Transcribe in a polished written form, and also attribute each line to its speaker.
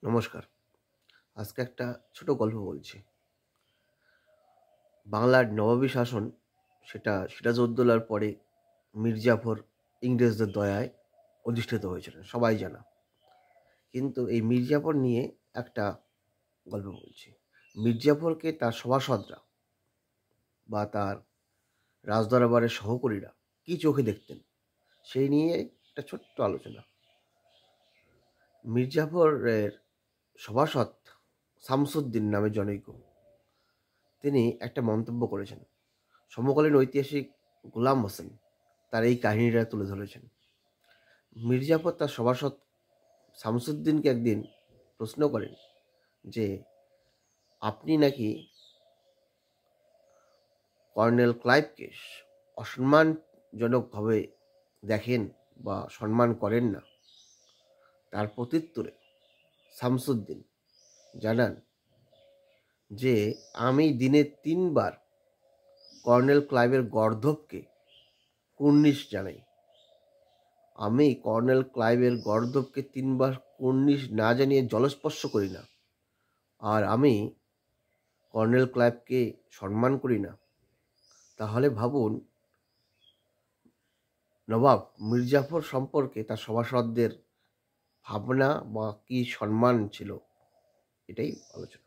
Speaker 1: নমস্কার। আজকে একটা ছোট গল্প বলছি। বাংলার নবাবী শাসন সেটা সিরাজউদ্দৌলার পরে মীর জাফর ইংরেজদের দয়ায় অধিষ্ঠিত হয়েছিলেন, সবাই জানা। কিন্তু এই মীর জাফর নিয়ে একটা গল্প বলছি। মীর জাফরকে তার সভাসদরা বা তার রাজদরবারের সহকারীরা কী চোখে দেখতেন সেই নিয়ে একটা ছোট্ট আলোচনা। মীর জাফরের সভাসদ শামসুদ্দিন নামে জনৈক, তিনি একটা মন্তব্য করেছেন। সমকালীন ঐতিহাসিক গোলাম হোসেন তার এই কাহিনীটা তুলে ধরেছেন। মীর জাফর তার সভাসদ শামসুদ্দিনকে একদিন প্রশ্ন করেন যে আপনি নাকি কর্নেল ক্লাইভকে অসম্মানজনকভাবে দেখেন বা সম্মান করেন না। তার প্রত্যুত্তরে শামসুদ্দিন জানান যে আমি দিনে 3 বার কর্নেল ক্লাইভের গর্দভকে কুর্নিশ জানাই। আমি কর্নেল ক্লাইভের গর্দভকে 3 বার কুর্নিশ না জানিয়ে জলস্পর্শ করি না, আর আমি কর্নেল ক্লাইভকে সম্মান করি না। তাহলে ভাবুন নবাব মীর জাফর সম্পর্কে তার সভাসদদের ভাবনা বা কি সম্মান ছিল। এটাই আলোচনা।